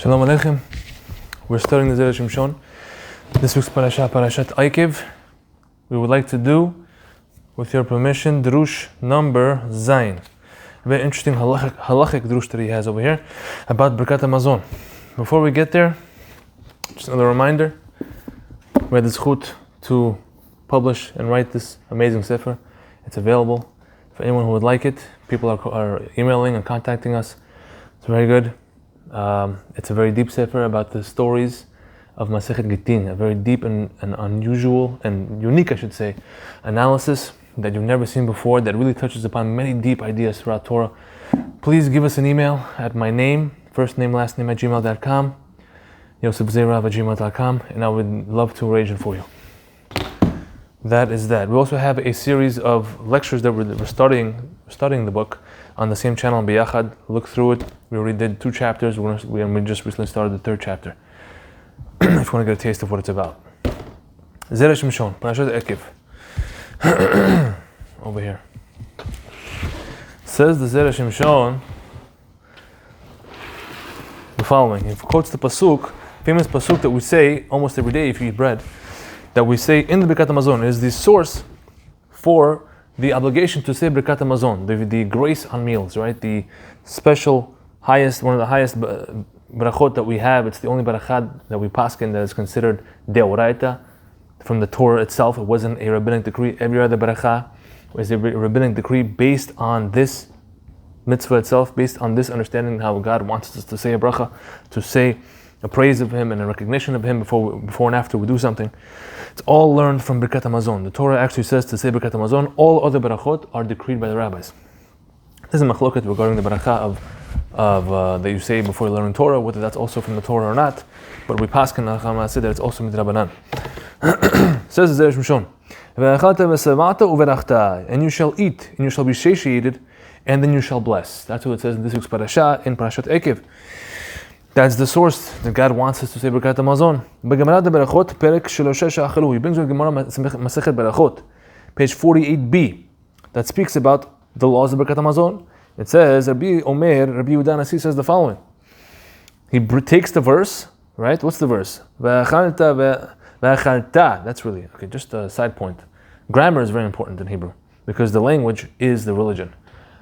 Shalom Aleichem. We're studying the Zera Shimshon. This week's Parashat Ekev. We would like to do, with your permission, Drush number Zayin. A very interesting halachic drush that he has over here about Birkat HaMazon. Before we get there, just another reminder. We had the zchut to publish and write this amazing sefer. It's available for anyone who would like it. People are emailing and contacting us. It's very good. It's a very deep sefer about the stories of Masechet Gittin, a very deep and unusual and unique, I should say, analysis that you've never seen before that really touches upon many deep ideas throughout Torah. Please give us an email at my name, first name, last name @gmail.com, Yosef Zayrov @gmail.com, and I would love to arrange it for you. That is that. We also have a series of lectures that we're studying the book on the same channel, Biyachad. Look through it. We already did 2 chapters. We just recently started the 3rd chapter. If you want to get a taste of what it's about. Zera Shimshon Parashat Ekev. Over here. Says the Zera Shimshon the following. He quotes the pasuk, famous pasuk that we say almost every day if you eat bread, that we say in the Birkat HaMazon is the source for the obligation to say Birkat HaMazon, the grace on meals, right? The special, one of the highest brachot that we have. It's the only brachad that we paskin that is considered deoraita from the Torah itself. It wasn't a rabbinic decree. Every other bracha was a rabbinic decree based on this mitzvah itself, based on this understanding how God wants us to say a bracha, to say a praise of Him and a recognition of Him before and after we do something. It's all learned from Birkat HaMazon. The Torah actually says to say Birkat HaMazon. All other brachot are decreed by the rabbis. This is a machloket regarding the bracha of that you say before you learn Torah, whether that's also from the Torah or not. But we paskin say that it's also midrabanan. Says the Zera Shimshon, and you shall eat, and you shall be satiated, and then you shall bless. That's what it says in this week's parasha, in Parashat Ekev. That's the source that God wants us to say Birkat HaMazon. He brings with Gemara Masechet Berachot, page 48b, that speaks about the laws of Birkat HaMazon. It says, Rabbi Yehuda Nasi says the following. He takes the verse, right? What's the verse? That's really, okay, just a side point. Grammar is very important in Hebrew because the language is the religion.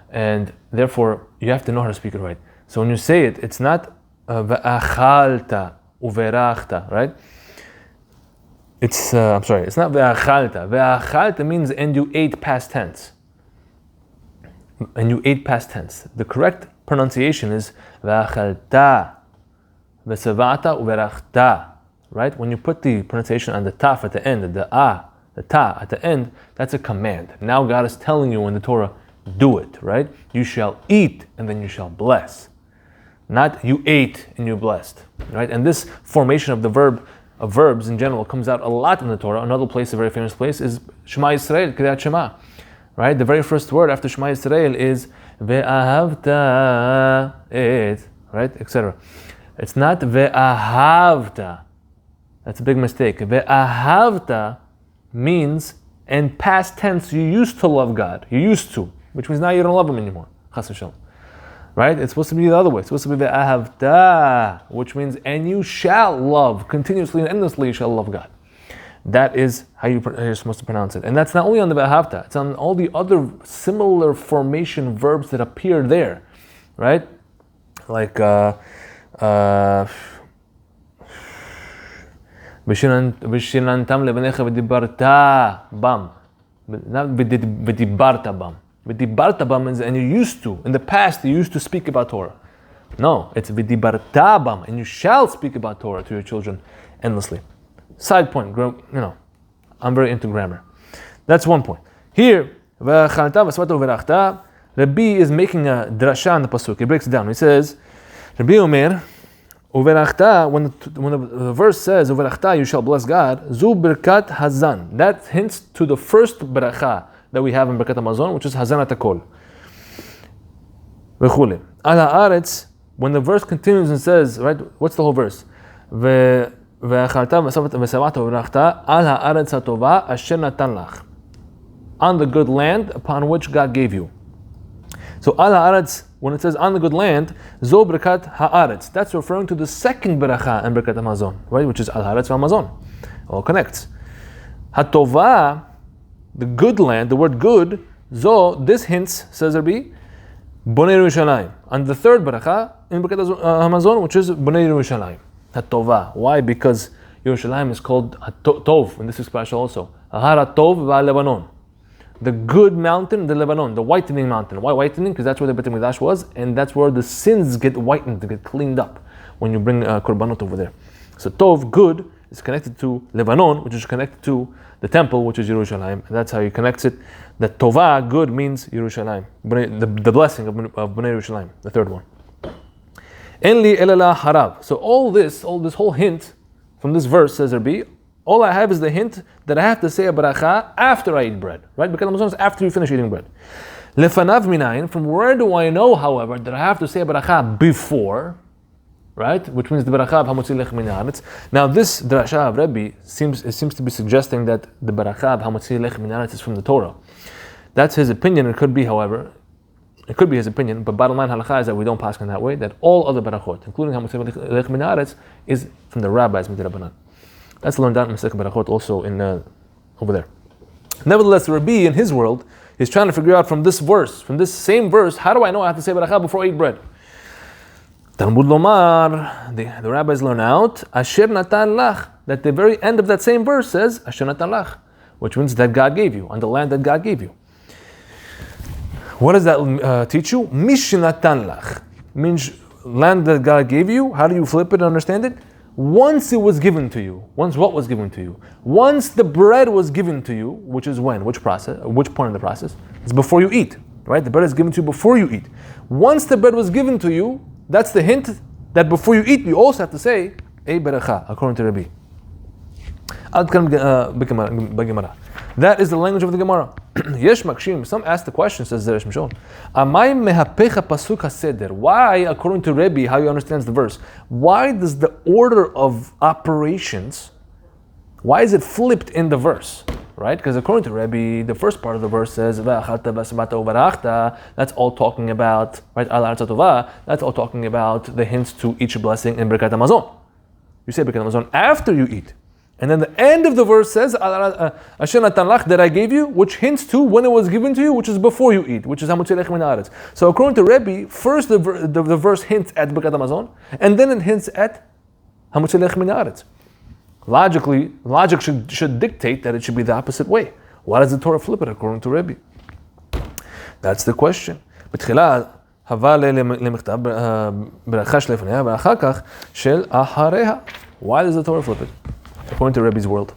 And therefore, you have to know how to speak it right. So when you say it, it's not ve'achalta uverachta, right? It's not ve'achalta. Ve'achalta means and you ate past tense. And you ate past tense. The correct pronunciation is ve'achalta ve'savata uverachta, right? When you put the pronunciation on the taf at the end, the ta at the end, that's a command. Now God is telling you in the Torah, do it, right? You shall eat and then you shall bless. Not you ate and you blessed, right? And this formation of verbs in general comes out a lot in the Torah. Another place, a very famous place, is Shema Yisrael, Kriyat Shema, right? The very first word after Shema Yisrael is ve'ahavta et, right, etc. It's not ve'ahavta. That's a big mistake. Ve'ahavta means in past tense you used to love God. You used to, which means now you don't love Him anymore. Chas v'shalom. Right? It's supposed to be the other way. It's supposed to be ve'ahavta, which means and you shall love continuously and endlessly. You shall love God. That is how you're supposed to pronounce it. And that's not only on the ve'ahavta. It's on all the other similar formation verbs that appear there, right? Like v'shinantam levanecha v'dibarta bam, not v'dibarta bam. V'dibarta bam means and you used to. In the past, you used to speak about Torah. No, it's v'dibarta bam, and you shall speak about Torah to your children endlessly. Side point, I'm very into grammar. That's one point. Here, Rabbi is making a drasha on the pasuk. He breaks it down. He says, Rabbi Omer, uverachta, when the verse says, uverachta, you shall bless God, zu birkat hazan. That hints to the first bracha that we have in Birkat HaMazon, which is hazanat hakol. V'chule. Al ha'aretz, when the verse continues and says, right, what's the whole verse? On the good land upon which God gave you. So al haaretz when it says on the good land, zo berakat haaretz, that's referring to the second beracha and berakat hamazon, right? Which is al haaretz v'hamazon. All connects. Hatova, the good land, the word good, zo, this hints, says Rabbi, Bonei Yerushalayim. And the third beracha in berakat hamazon, which is Bonei Yerushalayim. Hatova. Why? Because Yerushalayim is called Tov in this expression also. Ahara Tov v'Lebanon. The good mountain, the Lebanon, the whitening mountain. Why whitening? Because that's where the Beit HaMikdash was, and that's where the sins get whitened, get cleaned up when you bring korbanot over there. So Tov, good, is connected to Lebanon, which is connected to the temple, which is Yerushalayim. And that's how he connects it. The Tova, good, means Yerushalayim. The blessing of Bnei Yerushalayim, the third one. Enli elala harav. So all this whole hint from this verse, says Rabbi, all I have is the hint that I have to say a beracha after I eat bread, right? Because Hamazon is after you finish eating bread. Lefanav minayin, from where do I know, however, that I have to say a beracha before, right? Which means the beracha of hamotzi lechem min haaretz. Now this drasha of Rabbi seems to be suggesting that the beracha of hamotzi lechem min haaretz is from the Torah. That's his opinion. It could be, however, it could be his opinion, but bottom line halakha is that we don't pass in that way, that all other berachot, including hamotzi lechem min haaretz, is from the rabbis, midrabanan. That's learned out in Masechet Berachot also in over there. Nevertheless, Rabbi in his world is trying to figure out from this same verse, how do I know I have to say beracha before I eat bread? Talmud Lomar, the rabbis learn out, Asher Natan Lach, that the very end of that same verse says, Asher Natan Lach, which means that God gave you, on the land that God gave you. What does that teach you? Mishnatan Lach, means land that God gave you. How do you flip it and understand it? Once it was given to you. Once what was given to you? Once the bread was given to you, which is when? Which process? Which point in the process? It's before you eat, right? The bread is given to you before you eat. Once the bread was given to you, that's the hint that before you eat, you also have to say a beracha, according to Rabbi. That is the language of the Gemara. Yesh makshim. Some ask the question, says Zera Shimshon. Amay mehapecha pasuk haseder. Why, according to Rebbe, how he understands the verse, why does the order of operations, why is it flipped in the verse? Right? Because according to Rebbe, the first part of the verse says, that's all talking about, right? That's all talking about the hints to each blessing in Birkat Hamazon. You say Birkat Hamazon after you eat. And then the end of the verse says, Asher natan lach, that I gave you, which hints to when it was given to you, which is before you eat, which is hamotzi lechem min haaretz. So according to Rebbe, first the verse hints at Birkat Hamazon, and then it hints at hamotzi lechem min haaretz. Logic should dictate that it should be the opposite way. Why does the Torah flip it according to Rebbe? That's the question. Why does the Torah flip it? According to Rebbe's world.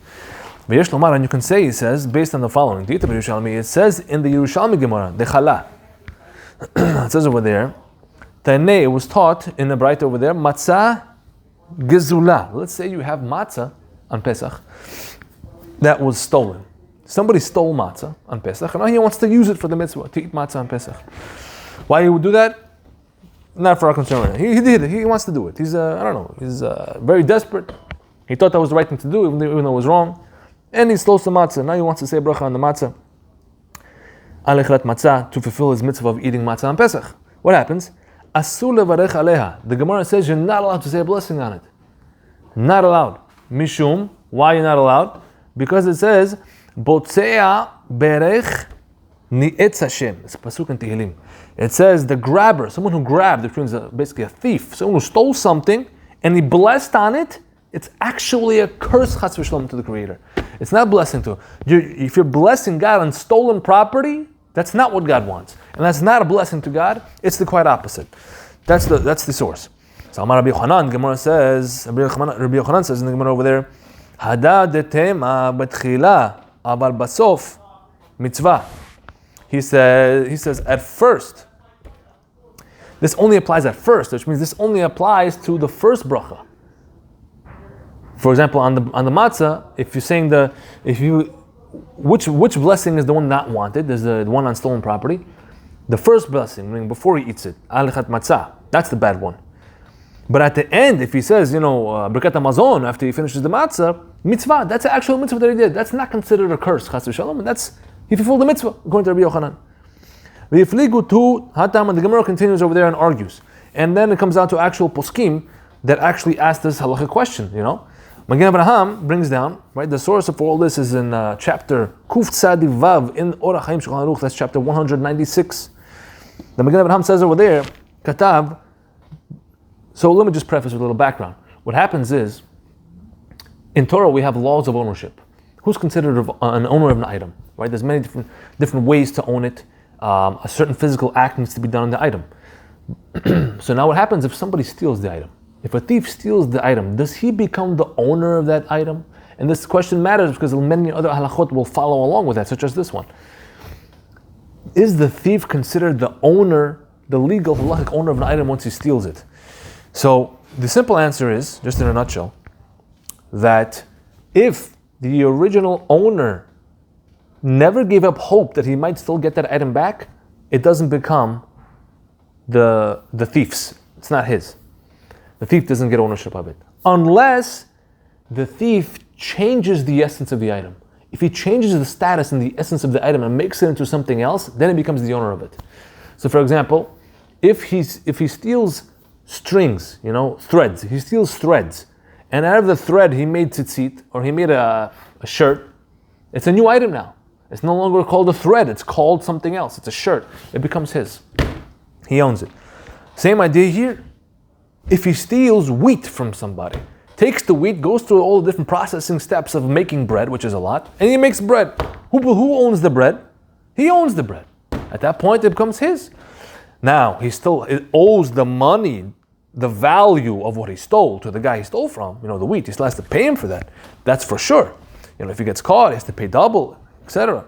And you can say, he says, based on the following. It says in the Yerushalmi Gemara, the Chala. It says over there, it was taught in the Braita over there, Matzah Gezula. Let's say you have matzah on Pesach that was stolen. Somebody stole matzah on Pesach, and now he wants to use it for the mitzvah, to eat matzah on Pesach. Why he would do that? Not for our concern right now. He did it. He wants to do it. He's, he's very desperate. He thought that was the right thing to do, even though it was wrong. And he stole some matzah. Now he wants to say bracha on the matzah. Alechat matzah, to fulfill his mitzvah of eating matzah on Pesach. What happens? Asur levarech aleha. The Gemara says you're not allowed to say a blessing on it. Not allowed. Mishum. Why you're not allowed? Because it says, Botzea berech ni'etz Hashem. It's a pasuk in Tehillim. It says the grabber, someone who grabbed, which means basically a thief, someone who stole something and he blessed on it, it's actually a curse, chas v'shalom, to the Creator. It's not a blessing to him. If you're blessing God on stolen property, that's not what God wants. And that's not a blessing to God, it's the quite opposite. That's the source. So Amar Rabbi Yochanan, Gemara says, Rabbi Yochanan says in the Gemara over there, Hada detema betchila, aval basof, mitzvah. He says at first, this only applies at first, which means this only applies to the first bracha. For example, on the matzah, if you're saying which blessing is the one not wanted? There's the one on stolen property. The first blessing, meaning before he eats it, alechat matzah, that's the bad one. But at the end, if he says, Birkat Hamazon, after he finishes the matzah, mitzvah, that's an actual mitzvah that he did. That's not considered a curse, chas v'shalom, and he fulfilled the mitzvah, according to Rabbi Yochanan. V'yifligu tu hatam, and the Gemara continues over there and argues. And then it comes down to actual poskim that actually ask this halachic question, Magen Avraham brings down, right, the source of all this is in chapter Kuf Tzadi Vav in Orach Chaim Shulchan Aruch, that's chapter 196. The Magen Avraham says over there, Katav, so let me just preface with a little background. What happens is, in Torah we have laws of ownership. Who's considered an owner of an item, right? There's many different ways to own it. A certain physical act needs to be done on the item. So now what happens if somebody steals the item? If a thief steals the item, does he become the owner of that item? And this question matters because many other halachot will follow along with that, such as this one. Is the thief considered the owner, the legal halachic owner of an item once he steals it? So the simple answer is, just in a nutshell, that if the original owner never gave up hope that he might still get that item back, it doesn't become the thief's. It's not his. The thief doesn't get ownership of it. Unless the thief changes the essence of the item. If he changes the status and the essence of the item and makes it into something else, then he becomes the owner of it. So for example, if he steals strings, threads, he steals threads, and out of the thread he made tzitzit, or he made a shirt, it's a new item now. It's no longer called a thread, it's called something else. It's a shirt. It becomes his. He owns it. Same idea here. If he steals wheat from somebody, takes the wheat, goes through all the different processing steps of making bread, which is a lot, and he makes bread. Who owns the bread? He owns the bread. At that point, it becomes his. Now, it owes the money, the value of what he stole to the guy he stole from, the wheat. He still has to pay him for that. That's for sure. If he gets caught, he has to pay double, etc.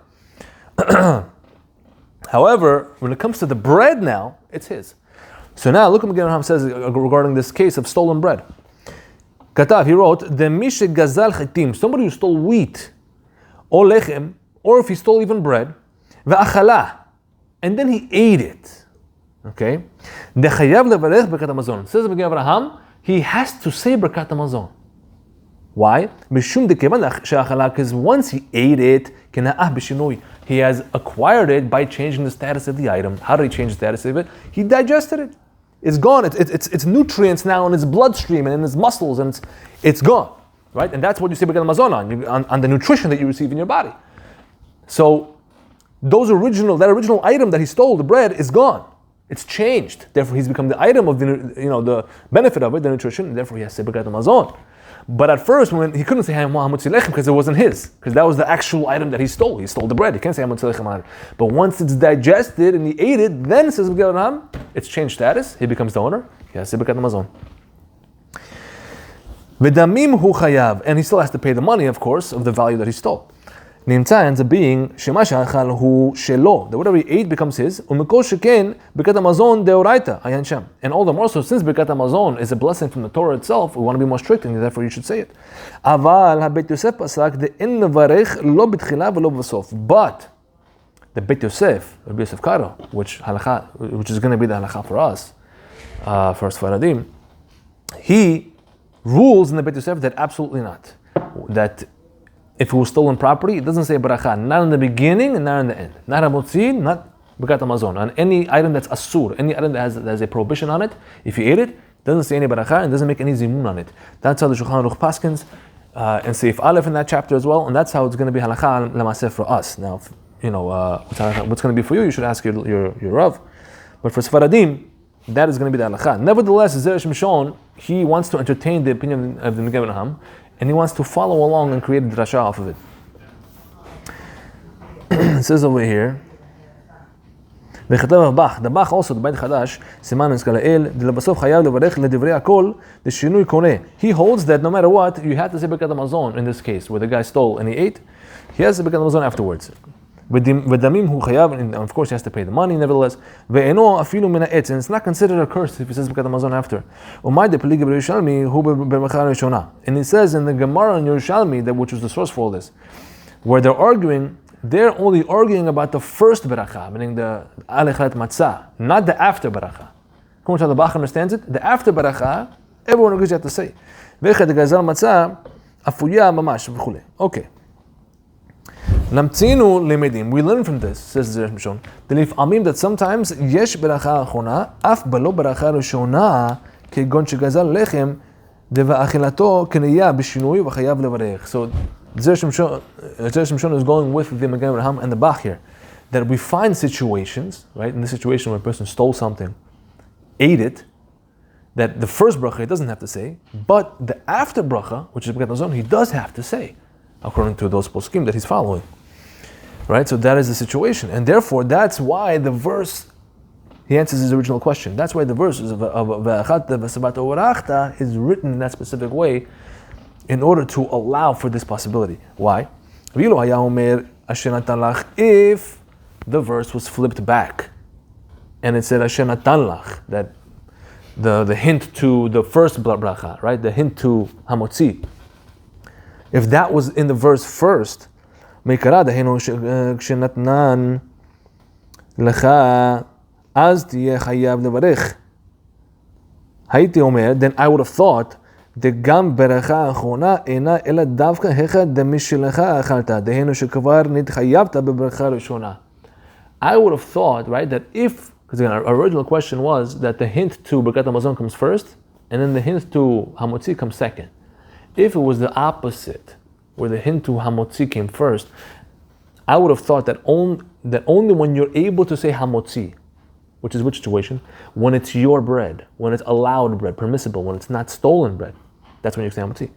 However, when it comes to the bread now, it's his. So now, look what Magen Avraham says regarding this case of stolen bread. Katav, he wrote, "The mishe gazal chitim," somebody who stole wheat, or lechem, or if he stole even bread, ve'achala, and then he ate it. Okay, dechayav levarech berkat hamazon. Says Magen Avraham, he has to say berkat hamazon. Why? Because once he ate it, he has acquired it by changing the status of the item. How did he change the status of it? He digested it. It's gone. It's nutrients now in his bloodstream and in his muscles, and it's gone, right? And that's what you say berkat hamazon on the nutrition that you receive in your body. So that original item that he stole, the bread, is gone. It's changed. Therefore, he's become the item of the benefit of it, the nutrition. And therefore, he has to say berkat hamazon. But at first, when he couldn't say hamutzi lechem because it wasn't his, because that was the actual item that he stole. He stole the bread. He can't say hamutzi lechem on it. But once it's digested and he ate it, then says Magen Avraham, it's changed status. He becomes the owner. He has to say berkat hamazon. V'damim hu chayav, and he still has to pay the money, of course, of the value that he stole. Nimtza ends up being shema shachal hu shelo, that whatever he ate becomes his. Umekol sheken berkat hamazon deoraita ayan shem, and all the more so since berkat hamazon is a blessing from the Torah itself, we want to be more strict, and therefore you should say it. Aval habet Yosef pasak de in nevarech lo b'tchila v'lo b'sof. But the Bet Yosef, Rabbi Yosef Karo, which is going to be the halacha for us, for Sfaradim, he rules in the Bet Yosef that absolutely not. That if it was stolen property, it doesn't say baracha, not in the beginning and not in the end. Not hamotzi, not berkat hamazon. On any item that's asur, any item that has a prohibition on it, if you ate it, doesn't say any baracha and doesn't make any zimun on it. That's how the Shulchan Aruch paskins, and Seif Aleph in that chapter as well, and that's how it's going to be halacha l'maseh for us. Now, what's going to be for you, you should ask your Rav. But for Sfaradim, that is going to be the halacha. Nevertheless, Zera Shimshon, he wants to entertain the opinion of the Magen Avraham, and he wants to follow along and create a drasha off of it. It says over here, the Bach also, the Beit Chadash, Siman Eskala'el, Dilabasov Chayav Levarech Ledivrei Akol, the Shinui Koneh. He holds that no matter what, you have to say berkat hamazon in this case, where the guy stole and he ate, he has to say berkat hamazon afterwards. V'damim hu chayav, and of course he has to pay the money nevertheless. Ve'eno afilu min ha'etz, and it's not considered a curse if he says berkat hamazon after. Umay de peligi b'Yerushalmi hu b'berachah rishona. And it says in the Gemara in Yerushalmi, that which was the source for all this, where they're only arguing about the first beracha, meaning the alechat matzah, not the after beracha. Come how the Bach understands it. The after beracha, everyone agrees you have to say. V'echad gazal matzah afuya mamash v'chule. Okay. Namtzinu lemedim. We learn from this, says Zera Shimshon, that sometimes yesh beracha achona, af balo beracha rishona, kegon shegazal lechem, deva achilato k'niyah b'shinui v'chayav levarech. So Zera Shimshon is going with the Magen Avraham and the Bach here, that we find situations, right, in the situation where a person stole something, ate it, that the first bracha he doesn't have to say, but the after bracha, which is Birkat Hamazon, he does have to say, according to those poskim that he's following. Right? So that is the situation. And therefore, that's why the verse, he answers his original question. That's why the verse of is written in that specific way in order to allow for this possibility. Why? If the verse was flipped back and it said Asher Natan Lach, that the hint to the first bracha, right? The hint to Hamotzi. If that was in the verse first, Meikara dehenu kshenatnan lecha az tiyeh chayav levarech. Haiti omer, then I would have thought degam beracha achona ena ela davka hecha demishilecha achalta dehenu shekvar nitchayavta beberacha rishona. I would have thought, right, that if, because again, our original question was that the hint to Birkat Hamazon comes first, and then the hint to Hamotzi comes second. If it was the opposite, where the hint to Hamotzi came first, I would have thought that only when you're able to say Hamotzi, which is which situation? When it's your bread, when it's allowed bread, permissible, when it's not stolen bread, that's when you say Hamotzi.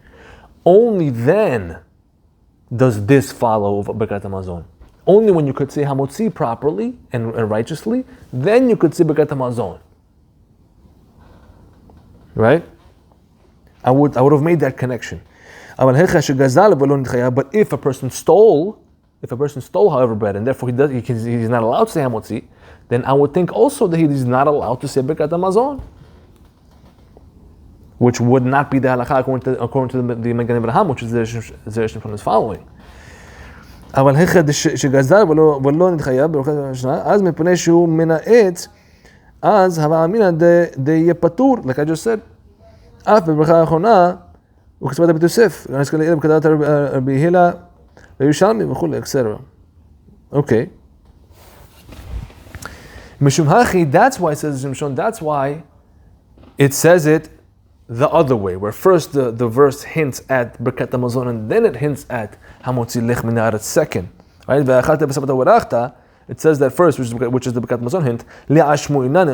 Only then does this follow Birkat Hamazon. Only when you could say Hamotzi properly and righteously, then you could say Birkat Hamazon. Right? I would have made that connection. But if a person stole, however, bread, and therefore he's not allowed to say Hamotzi, then I would think also that he is not allowed to say Birkat Hamazon, which would not be the halakha according to the Magen Avraham, which is the Zera Shimshon is following. אבל היכד שגזל ולא נתחייב ברכת השנה, אז מפני שהוא מנאץ, אז הווה אמינא דהיה פטור, like I just said, אף בברכה האחרונה, וכספת בית יוסף, נזכר לאלה בקדרת רבי הילה, וירושלמי וכולי, etc. Okay. משום הכי, that's why, says Shimshon, that's why it says it the other way, where first the verse hints at Birkat Hamazon and then it hints at Hamotzi Lech Min Haaretz second. Right? It says that first, which is the Birkat Hamazon hint, in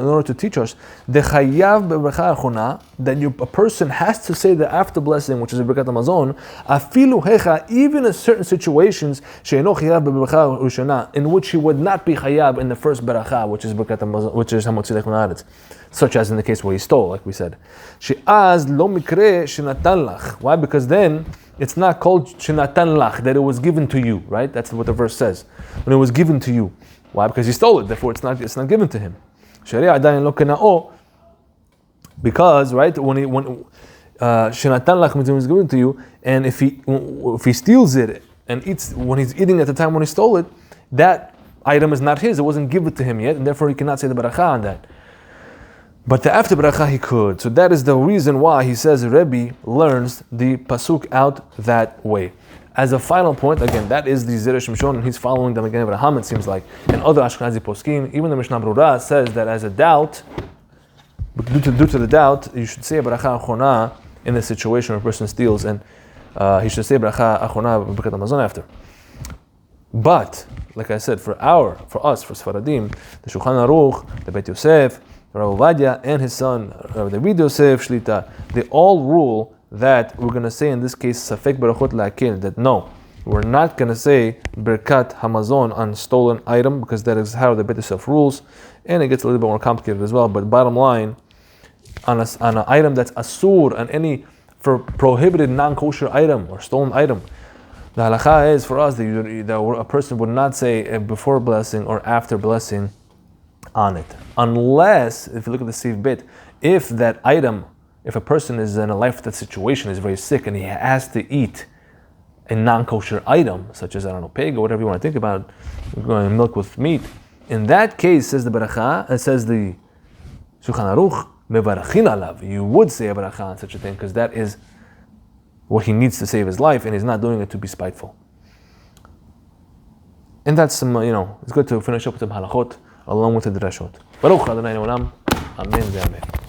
order to teach us that a person has to say the after blessing, which is the Birkat Hamazon, even in certain situations in which he would not be chayav in the first beracha, which is Birkat Hamazon, which is Hamotzi Lech Min Haaretz, such as in the case where he stole, like we said. Why? Because then it's not called shenatan lach, that it was given to you, right? That's what the verse says. When it was given to you. Why? Because he stole it, therefore it's not given to him. Because, right, when shenatan lach means it was given to you, and if he steals it and eats when he's eating at the time when he stole it, that item is not his, it wasn't given to him yet, and therefore he cannot say the beracha on that. But the after beracha he could. So that is the reason why he says Rebbe learns the pasuk out that way. As a final point, again, that is the Zera Shimshon, and he's following the Magen Avraham, it seems like. And other Ashkenazi poskim, even the Mishnah Brura says that as a doubt, due to the doubt, you should say beracha achona in the situation where a person steals, and he should say beracha achona Birkat Hamazon after. But, like I said, for us, for Sfaradim, the Shulchan Aruch, the Beit Yosef, Rav Ovadia and his son, David Yosef Shlita, they all rule that we're going to say in this case, Safek Berachot La'akil, that no, we're not going to say Birkat Hamazon on stolen item, because that is how the Beit Yosef rules, and it gets a little bit more complicated as well, but bottom line, on an item that's asur, on any for prohibited non-kosher item or stolen item, the halakha is for us that a person would not say a before blessing or after blessing on it, unless, if you look at the Siv bit, if that item, if a person is in a life-death situation, is very sick, and he has to eat a non-kosher item, such as, I don't know, pig or whatever you want to think about, milk with meat, in that case, says the beracha, it says the Shulchan Aruch, mevarachin alav, you would say a beracha on such a thing, because that is what he needs to save his life, and he's not doing it to be spiteful. And that's some, it's good to finish up with some halachot along with the drashot. Baruch Adonai Olam. Amen.